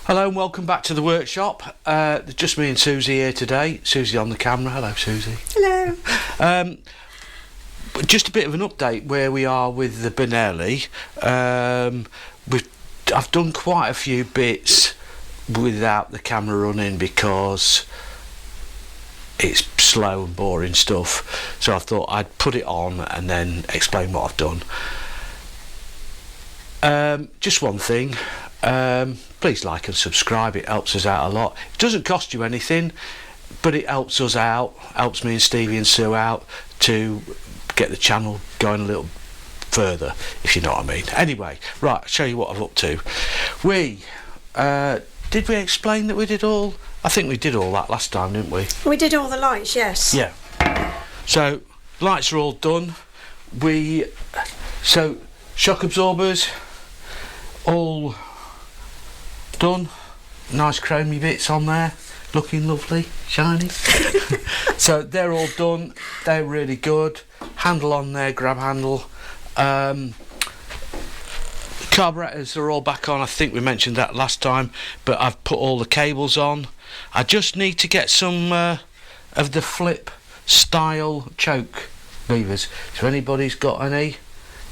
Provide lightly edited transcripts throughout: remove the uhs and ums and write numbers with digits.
Hello and welcome back to the workshop. Just me and Susie here today. Susie on the camera. Hello, Susie. Hello. Just a bit of an update where we are with the Benelli. I've done quite a few bits without the camera running because it's slow and boring stuff. So I thought I'd put it on and then explain what I've done. Just one thing. Please like and subscribe, it helps us out a lot. It doesn't cost you anything, but it helps us out, helps me and Stevie and Sue out to get the channel going a little further, if you know what I mean. Anyway, right, I'll show you what I'm up to. Did we explain that we did all? I think we did all that last time, didn't we? We did all the lights, yes. Yeah. So, lights are all done. So, shock absorbers, all done. Nice chromy bits on there, looking lovely, shiny. So they're all done, they're really good. Handle on there, grab handle. Carburetors are all back on. I think we mentioned that last time, but I've put all the cables on. I just need to get some of the flip style choke levers. So anybody's got any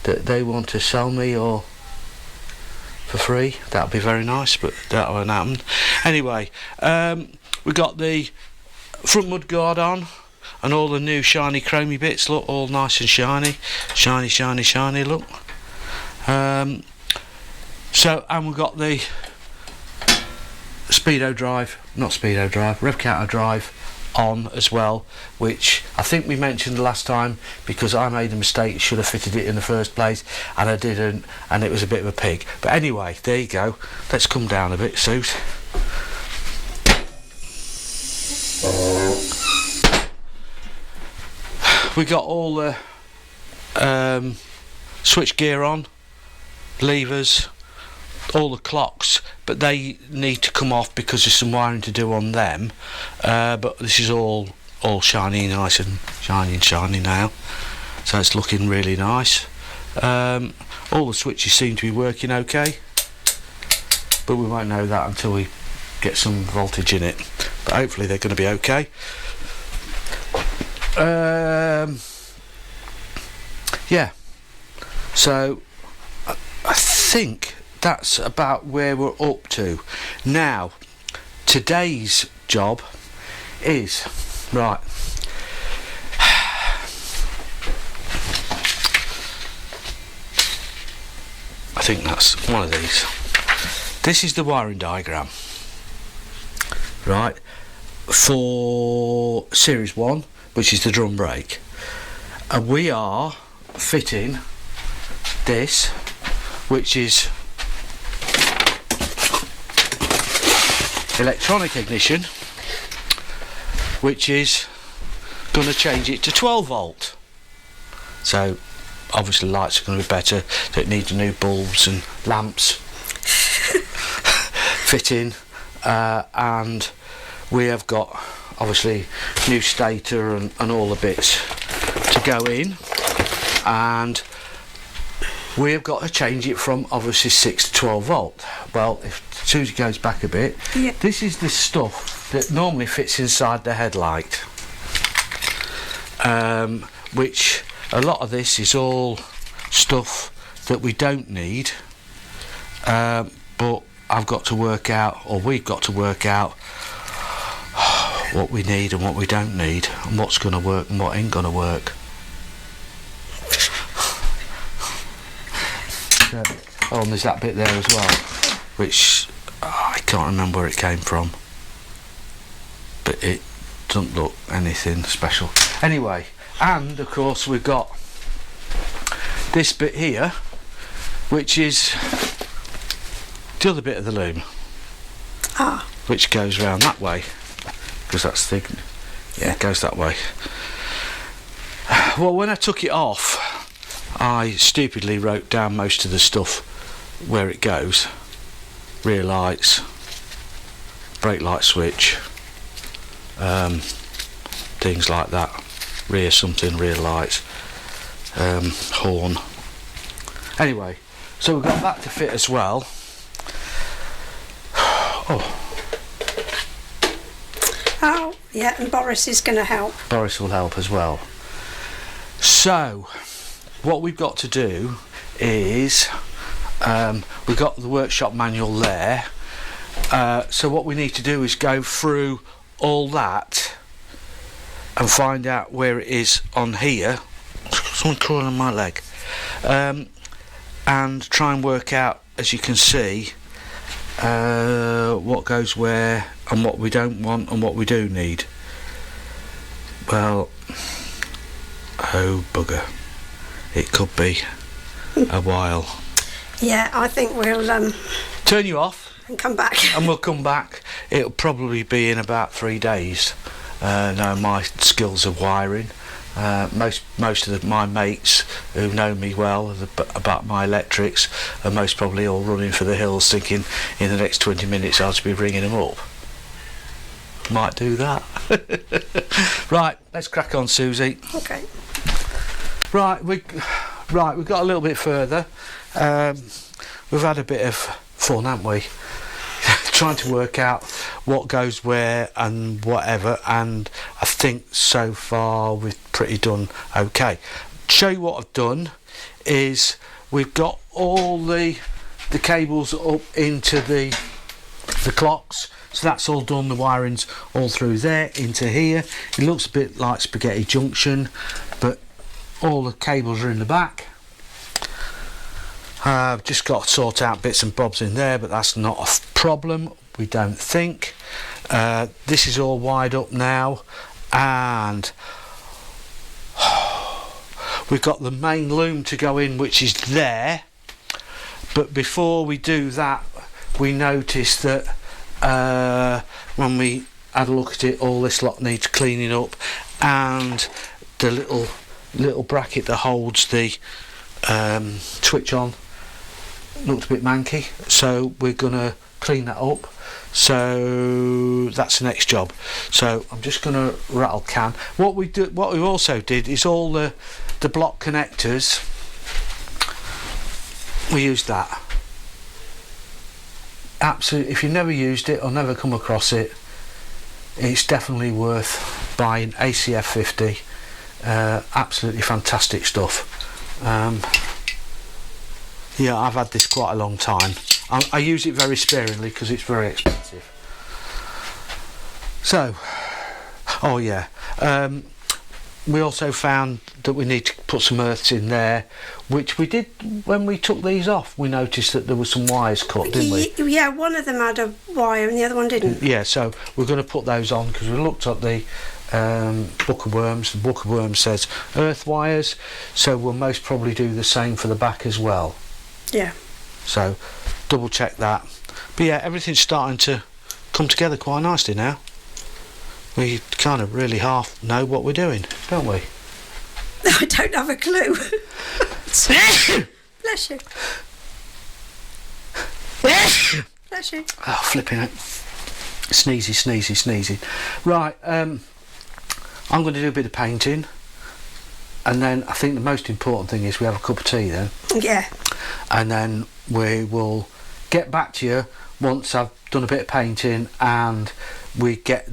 that they want to sell me or for free, that'd be very nice, but that won't happen. Anyway, we got the front mudguard on and all the new shiny chromy bits, look, all nice and shiny, shiny, look. And we've got the rev counter drive on as well, which I think we mentioned last time because I made a mistake, should have fitted it in the first place and I didn't, and it was a bit of a pig. But anyway, there you go. Let's come down a bit, Suze. We got all the switchgear on, levers, all the clocks, but they need to come off because there's some wiring to do on them. But this is all shiny, nice and shiny now, so it's looking really nice. All the switches seem to be working okay, but we won't know that until we get some voltage in it, but hopefully they're going to be okay. Yeah, so I think that's about where we're up to. Now, today's job is, right, I think that's one of these. This is the wiring diagram, right, for series 1, which is the drum brake, and we are fitting this, which is electronic ignition, which is going to change it to 12 volt. So obviously lights are going to be better, so it needs new bulbs and lamps fitting, and we have got obviously new stator and all the bits to go in, and we have got to change it from obviously 6 to 12 volt. Well, if Susie goes back a bit, yeah. This is the stuff that normally fits inside the headlight, which a lot of this is all stuff that we don't need, but I've got to work out, or we've got to work out what we need and what we don't need, and what's going to work and what ain't going to work. Oh, and there's that bit there as well, which I can't remember where it came from, but it doesn't look anything special. Anyway, and of course we've got this bit here, which is the other bit of the loom, which goes round that way, because that's thick. Yeah, it goes that way. Well, when I took it off, I stupidly wrote down most of the stuff where it goes. Rear lights, brake light switch, things like that. Rear something, rear lights, horn. Anyway, so we've got that to fit as well. Oh, yeah, and Boris is going to help. Boris will help as well. So, what we've got to do is, we've got the workshop manual there. So what we need to do is go through all that and find out where it is on here. Someone crawling on my leg. And try and work out, as you can see, what goes where and what we don't want and what we do need. Well, oh bugger, it could be a while. Yeah, I think we'll Turn you off and come back. and we'll come back. It'll probably be in about 3 days. Now my skills of wiring, most of my mates who know me well about my electrics are most probably all running for the hills thinking in the next 20 minutes I'll just be ringing them up. Might do that. Right, let's crack on, Susie. Okay. Right, we've got a little bit further. We've had a bit of fun, haven't we? Trying to work out what goes where and whatever, and I think so far we've pretty done okay. Show you what I've done is we've got all the cables up into the clocks, so that's all done. The wiring's all through there into here. It looks a bit like spaghetti junction, but all the cables are in the back. I've just got to sort out bits and bobs in there, but that's not a problem, we don't think. This is all wired up now, and we've got the main loom to go in, which is there. But before we do that, we noticed that when we had a look at it, all this lot needs cleaning up, and the little bracket that holds the switch on looked a bit manky, so we're gonna clean that up. So that's the next job. So I'm just gonna rattle can. What we also did is all the block connectors, we used that. Absolutely, if you've never used it or never come across it, it's definitely worth buying. ACF 50, absolutely fantastic stuff. Yeah, I've had this quite a long time. I use it very sparingly because it's very expensive. So, oh yeah, we also found that we need to put some earths in there, which we did when we took these off. We noticed that there were some wires cut, didn't we? Yeah, one of them had a wire and the other one didn't. Yeah, so we're going to put those on because we looked at the Book of Worms. The Book of Worms says earth wires, so we'll most probably do the same for the back as well. Yeah. So double check that. But yeah, everything's starting to come together quite nicely now. We kind of really half know what we're doing, don't we? I don't have a clue. Bless you. Bless you. Oh, flipping it. Sneezy. Right, I'm going to do a bit of painting, and then I think the most important thing is we have a cup of tea then. Yeah. And then we will get back to you once I've done a bit of painting and we get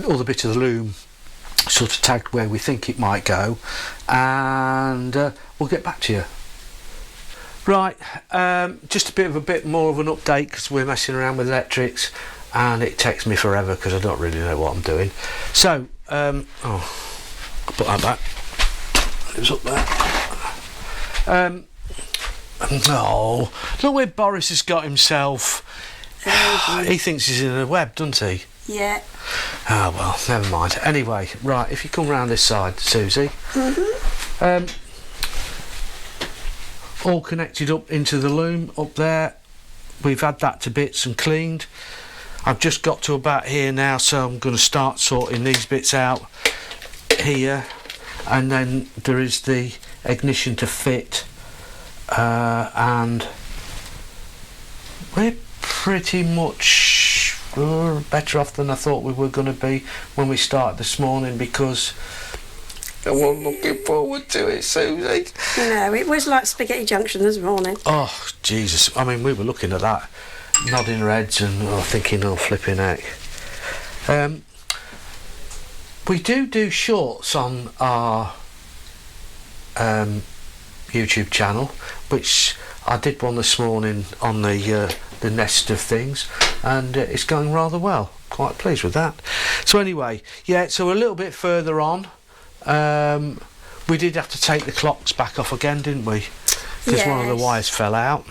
all the bits of the loom sort of tagged where we think it might go, and we'll get back to you. Right, just a bit more of an update because we're messing around with electrics and it takes me forever because I don't really know what I'm doing. So, I'll put that back. It was up there. Oh, look where Boris has got himself. He thinks he's in the web, doesn't he? Yeah. Oh well, never mind. Anyway, right, if you come round this side, Susie. All connected up into the loom up there. We've had that to bits and cleaned. I've just got to about here now, so I'm going to start sorting these bits out here, and then there is the ignition to fit, and we're pretty much better off than I thought we were going to be when we started this morning, because I wasn't looking forward to it, Susie. No, it was like Spaghetti Junction this morning. Oh, Jesus. I mean, we were looking at that, nodding our heads and thinking, flipping heck. We do shorts on our YouTube channel, which I did one this morning on the nest of things, and it's going rather well. Quite pleased with that. So anyway, yeah, so a little bit further on, we did have to take the clocks back off again, didn't we? Because one of the wires fell out,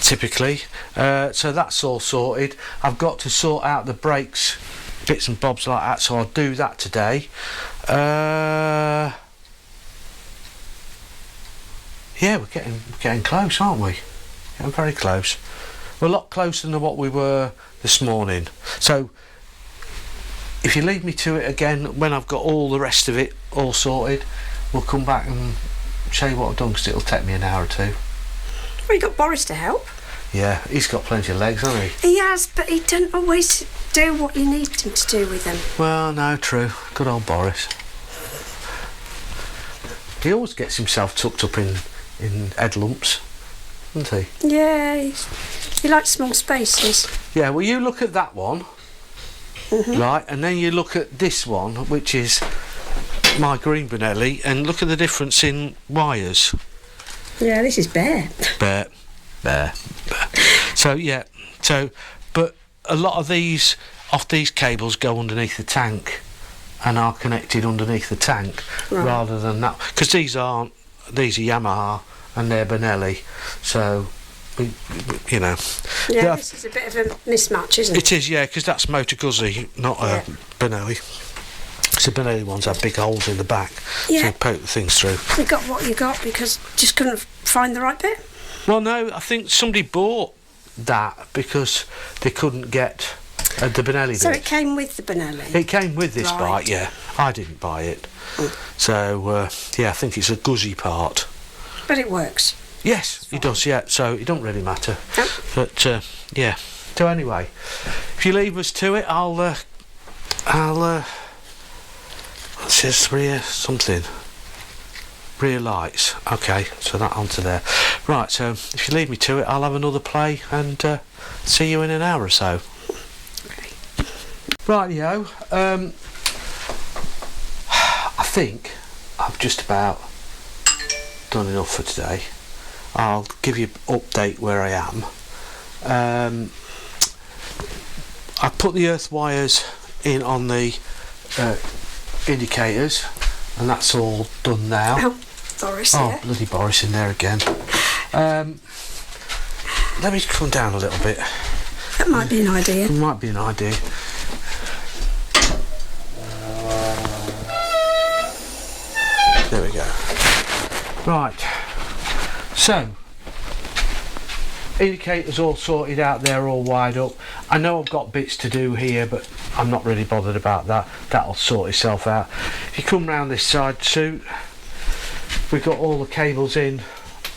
typically. So that's all sorted. I've got to sort out the brakes, bits and bobs like that, so I'll do that today. Yeah, we're getting close, aren't we? Getting very close. We're a lot closer than what we were this morning. So if you leave me to it again when I've got all the rest of it all sorted, we'll come back and show you what I've done, because it'll take me an hour or two. Well, you got Boris to help. Yeah, he's got plenty of legs, hasn't he? He has, but he doesn't always do what you need him to do with them. Well, no, true. Good old Boris. He always gets himself tucked up in head lumps, doesn't he? Yeah, he likes small spaces. Yeah, well, you look at that one, right, and then you look at this one, which is my green Benelli, and look at the difference in wires. Yeah, this is bare. Bare. So, yeah, but a lot of these cables go underneath the tank and are connected underneath the tank, rather than that, because these are Yamaha and they're Benelli, so you know. Yeah, this is a bit of a mismatch, isn't it? It is, yeah, because that's Motor Guzzi, not Benelli. So Benelli ones have big holes in the back, so you poke the things through. You got what you got because just couldn't find the right bit? Well, no, I think somebody bought that because they couldn't get the Benelli bit. So it came with the Benelli? It came with this bike, yeah. I didn't buy it. So, yeah, I think it's a Guzzi part. But it works? Yes, it does, yeah. So it don't really matter. Nope. But, yeah. So anyway, if you leave us to it, I'll it says rear something. Rear lights. Okay, so that onto there. Right, so if you leave me to it, I'll have another play and see you in an hour or so. Okay. Rightio. I think I've just about done enough for today. I'll give you an update where I am. I put the earth wires in on the indicators, and that's all done now. Oh, Boris, yeah. Bloody Boris in there again. Let me come down a little bit. That might be an idea. It might be an idea. There we go. Right. So, indicators all sorted out there, all wired up. I know I've got bits to do here, but I'm not really bothered about that. That'll sort itself out. If you come round this side, Sue, we've got all the cables in,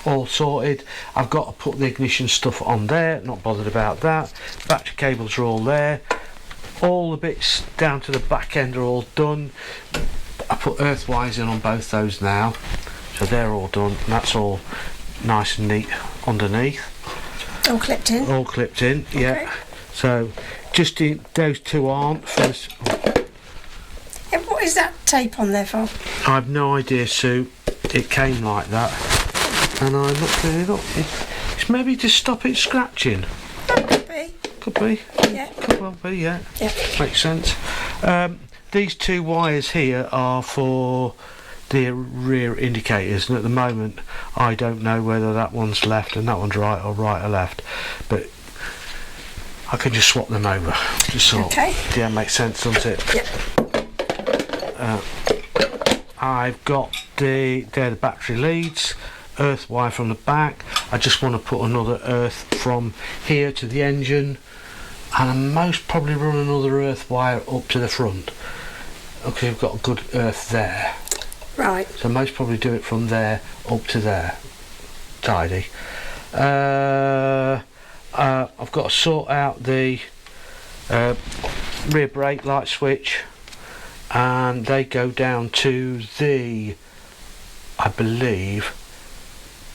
all sorted. I've got to put the ignition stuff on there, not bothered about that. Battery cables are all there. All the bits down to the back end are all done. I put earth wires in on both those now, so they're all done, and that's all nice and neat underneath. All clipped in? All clipped in, okay. Yeah. So, just those two aren't first. What is that tape on there for? I've no idea, Sue. It came like that, and I looked at it up. It's maybe to stop it scratching. Could be. Could be. Yeah. Could well be, yeah. Yeah. Makes sense. These two wires here are for the rear indicators, and at the moment I don't know whether that one's left and that one's right or left, but I can just swap them over. Just sort. Okay. Yeah, makes sense, doesn't it? Yep. I've got the battery leads, earth wire from the back. I just want to put another earth from here to the engine, and I most probably run another earth wire up to the front. Okay, I've got a good earth there. Right. So most probably do it from there up to there. Tidy. I've got to sort out the rear brake light switch, and they go down to the, I believe,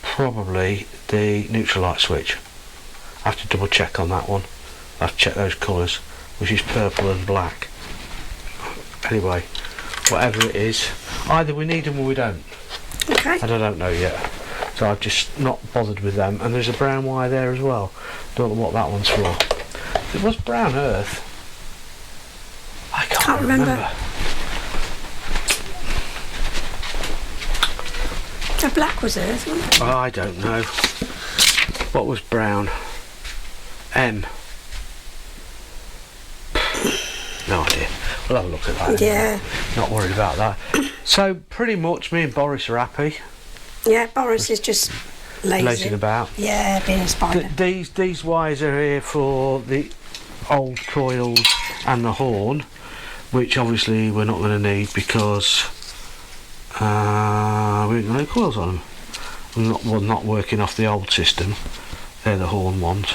probably the neutral light switch. I have to double check on that one. I have to check those colours, which is purple and black. Anyway, whatever it is, either we need them or we don't. Okay. And I don't know yet. So I've just not bothered with them. And there's a brown wire there as well. Don't know what that one's for. It was brown earth. I can't remember. The black was earth, wasn't it? Oh, I don't know. What was brown? M. No idea. We'll have a look at that. Yeah. Not worried about that. So pretty much me and Boris are happy. Yeah, Boris is just lazy. Lazing about. Yeah, being a spider. These wires are here for the old coils and the horn, which obviously we're not going to need because we ain't got no coils on them. We're not working off the old system. They're the horn ones.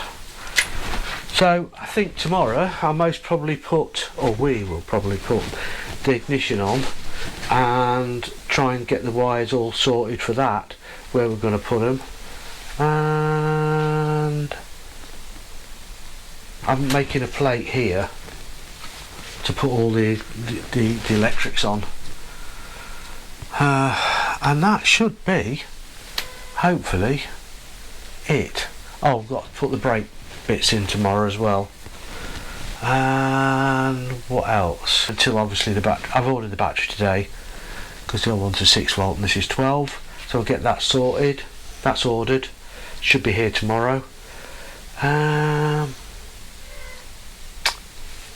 So I think tomorrow I'll most probably put, or we will probably put, the ignition on and try and get the wires all sorted for that, where we're going to put them. And I'm making a plate here to put all the electrics on. And that should be, hopefully, it. Oh, I've got to put the brake bits in tomorrow as well. And what else? Until obviously I've ordered the battery today because the other one's a 6 volt and this is 12. So I'll get that sorted. That's ordered. Should be here tomorrow. Yeah,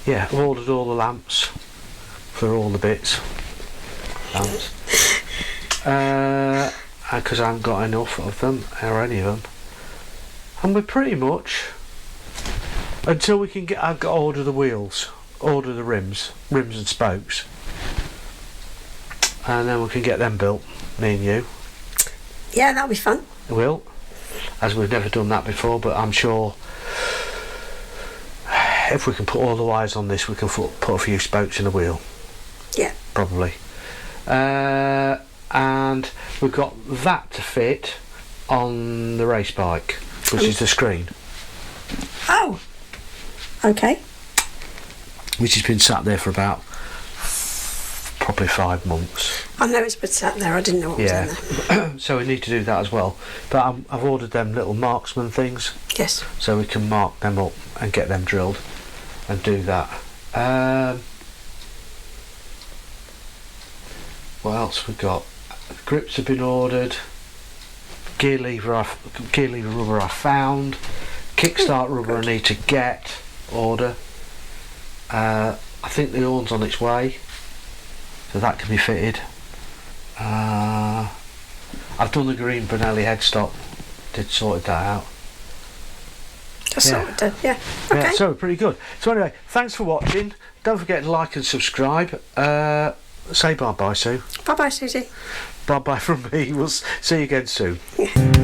I've ordered all the lamps for all the bits. Lamps. Because I haven't got enough of them, or any of them. And we're pretty much, until we can get, I've got to order the wheels, order the rims and spokes, and then we can get them built, me and you. Yeah, that'll be fun. Will, as we've never done that before, but I'm sure if we can put all the wires on this, we can put a few spokes in the wheel. Yeah. Probably. And we've got that to fit on the race bike, which is the screen. Oh. Okay. Which has been sat there for about probably 5 months. I know it's been sat there. I didn't know what was in there. So we need to do that as well. But I've ordered them little marksman things. Yes. So we can mark them up and get them drilled and do that. What else we got? Grips have been ordered. Gear lever rubber I found. Kickstart rubber I need to order. I think the horn's on its way, so that can be fitted. I've done the green Benelli headstock. Sorted that out. Just sorted, yeah. Okay. Yeah, so pretty good. So anyway, thanks for watching. Don't forget to like and subscribe. Say bye bye, Sue. Bye bye, Susie. Bye bye from me. We'll see you again soon. Yeah.